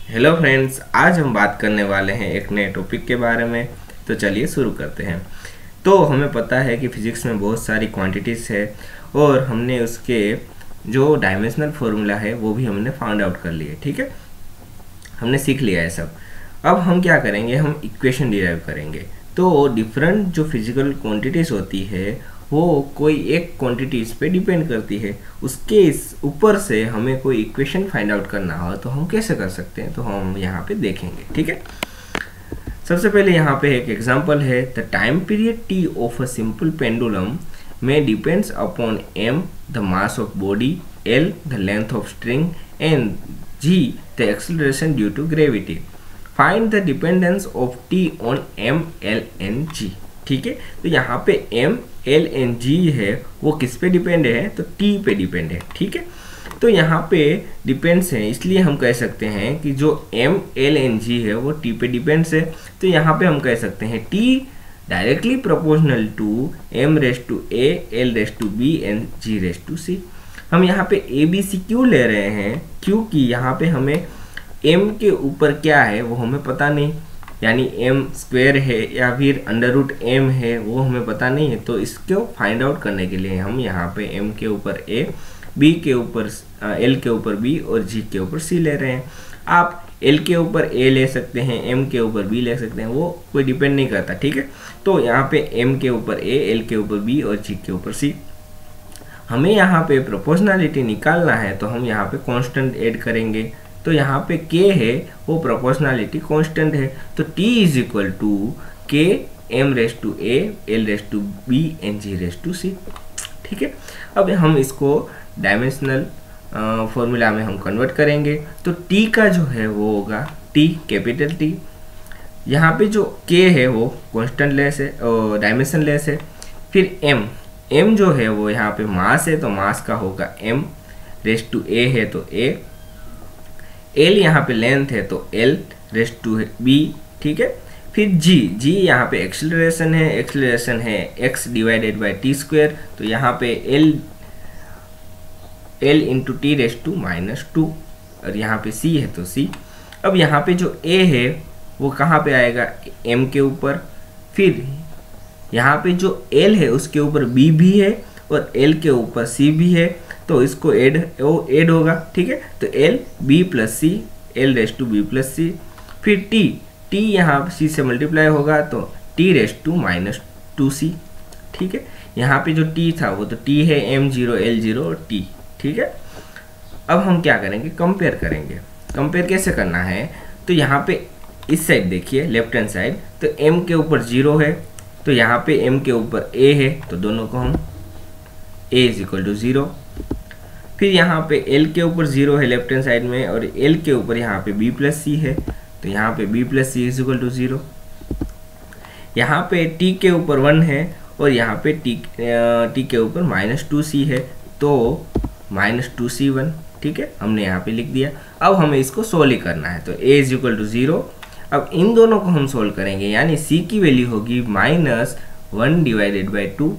Hello friends, आज हम बात करने वाले हैं एक नए टॉपिक के बारे में। तो चलिए शुरू करते हैं। तो हमें पता है कि फिजिक्स में बहुत सारी क्वांटिटीज़ है और हमने उसके जो डायमेंशनल फार्मूला है वो भी हमने फाइंड आउट कर लिए। ठीक है, हमने सीख लिया है सब। अब हम क्या करेंगे, हम इक्वेशन डिराइव करेंगे। तो डिफरेंट जो फिजिकल क्वांटिटीज़ होती है वो कोई एक क्वांटिटीज़ पे डिपेंड करती है। उसके इस ऊपर से हमें कोई इक्वेशन फाइंड आउट करना हो तो हम कैसे कर सकते हैं, तो हम यहाँ पे देखेंगे। ठीक है, सबसे पहले यहाँ पे एक एग्जांपल है। The time period t of a simple pendulum में depends upon m the mass of body, l the length of string and g the acceleration due to gravity. Find the dependence of t on m, l and g। ठीक है, तो यहाँ पे m, l and g है वो किस पे depend है, तो t पे डिपेंड है। ठीक है, तो यहाँ पे डिपेंड्स है, इसलिए हम कह सकते हैं कि जो m, l and g है वो t पे डिपेंड्स है। तो यहाँ पे हम कह सकते हैं t directly proportional to m raise to a, l raise to b and g raise to c। हम यहाँ पे a b c क्यों ले रहे हैं, क्योंकि यहाँ पे हमें m के ऊपर क्या है वो हमें पता नहीं, यानी m स्क्वायर है या फिर अंडर रूट m है वो हमें पता नहीं है। तो इसको फाइंड आउट करने के लिए हम यहाँ पे m के ऊपर a, b के ऊपर l के ऊपर b और g के ऊपर c ले रहे हैं। आप l के ऊपर a ले सकते हैं, m के ऊपर b ले सकते हैं, वो कोई डिपेंड नहीं करता। ठीक है, तो यहाँ पे m के ऊपर a, l के ऊपर b और g के ऊपर c। हमें यहाँ पे प्रोपोर्शनलिटी निकालना है तो हम यहाँ पे कांस्टेंट ऐड करेंगे। तो यहाँ पे k है वो प्रोपोर्शनलिटी कांस्टेंट है, तो t is equal to k m raise to a, l raise to b and g raise to c। ठीक है, अब हम इसको डायमेंशनल फॉर्मूला में हम कन्वर्ट करेंगे। तो t का जो है वो होगा t कैपिटल T। यहाँ पे जो k है वो कांस्टेंट लेस है और डायमेंशन लेस है। फिर m जो है वो यहाँ पे मास है, तो मास का होगा m रेस टू a है तो a, l यहाँ पे लेंथ है तो l रेस टू b। ठीक है, फिर g यहाँ पे एक्सेलरेशन है, एक्सेलरेशन है x divided by t square, तो यहाँ पे l into t raise to minus 2 और यहाँ पे c है तो c। अब यहाँ पे जो a है वो कहाँ पे आएगा, m के ऊपर। फिर यहाँ पे जो l है उसके ऊपर b भी है और l के ऊपर c भी है, तो इसको ऐड होगा। ठीक है, तो l b plus c, l raise to b plus c। फिर t यहाँ c से मल्टीप्लाई होगा तो t race to minus 2c। ठीक है, यहाँ पे जो t था वो तो t है, m0, l0 और t। ठीक है, अब हम क्या करेंगे, कंपेयर करेंगे। कंपेयर कैसे करना है, तो यहाँ पे इस साइड देखिए लेफ्ट हैंड साइड, तो m के ऊपर 0 है, तो यहाँ पे m के ऊपर a है, तो दोनों को हम a इज इक्वल टू 0। फिर यहाँ पे l के ऊपर 0 है लेफ्ट हैंड साइड में और l के ऊपर यहाँ पे b प्लस c है, तो यहाँ पे b plus c is equal to 0। यहाँ पे t के ऊपर 1 है और यहाँ पे t के ऊपर माइनस 2c है, तो माइनस 2c1। ठीक है, हमने यहाँ पे लिख दिया। अब हमें इसको सोल्व ही करना है, तो a इज इक्वल टू 0। अब इन दोनों को हम सोल्व करेंगे, यानी c की वैल्यू होगी माइनस 1 डिवाइडेड बाई 2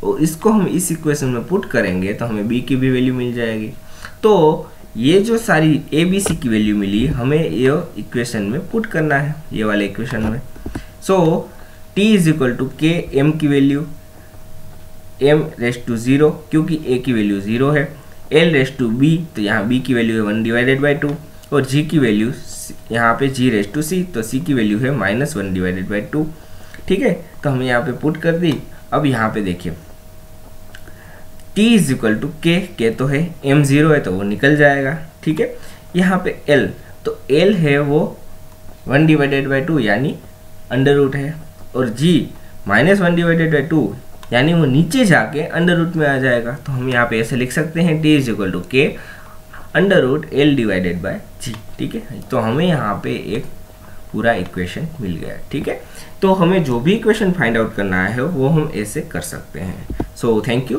और इसको हम इस इक्वेशन में पुट करेंगे तो हमें b की भी वैल्यू मिल जाएगी। तो ये जो सारी a b c की वैल्यू मिली हमें ये इक्वेशन में पुट करना है, ये वाले इक्वेशन में। So t is equal to k, m की वैल्यू m रेस टू 0 क्योंकि a की वैल्यू 0 है, l रेस टू b, तो यहाँ b की वैल्यू है 1 डिवाइडेड बाई 2 और g की वैल्यू यहाँ पे g रेस टू c, तो c की वैल्यू है माइनस 1 डिवाइडेड बाई 2। ठीक है, तो हमने यहाँ पे पुट कर दी। अब यहाँ पे देखिए t is equal to k तो है, m0 है तो वो निकल जाएगा। ठीक है, यहाँ पे l, तो l है वो 1 डिवाइडेड बाई 2 यानी अंडर रूट है और g माइनस 1 डिवाइडेड बाई 2 यानी वो नीचे जाके अंडर रूट में आ जाएगा। तो हम यहाँ पे ऐसे लिख सकते हैं t is equal to k under root l divided by g। ठीक है, तो हमें यहाँ पे एक पूरा इक्वेशन मिल गया। ठीक है, तो हमें जो भी इक्वेशन फाइंड आउट करना है वो हम ऐसे कर सकते हैं। So thank you.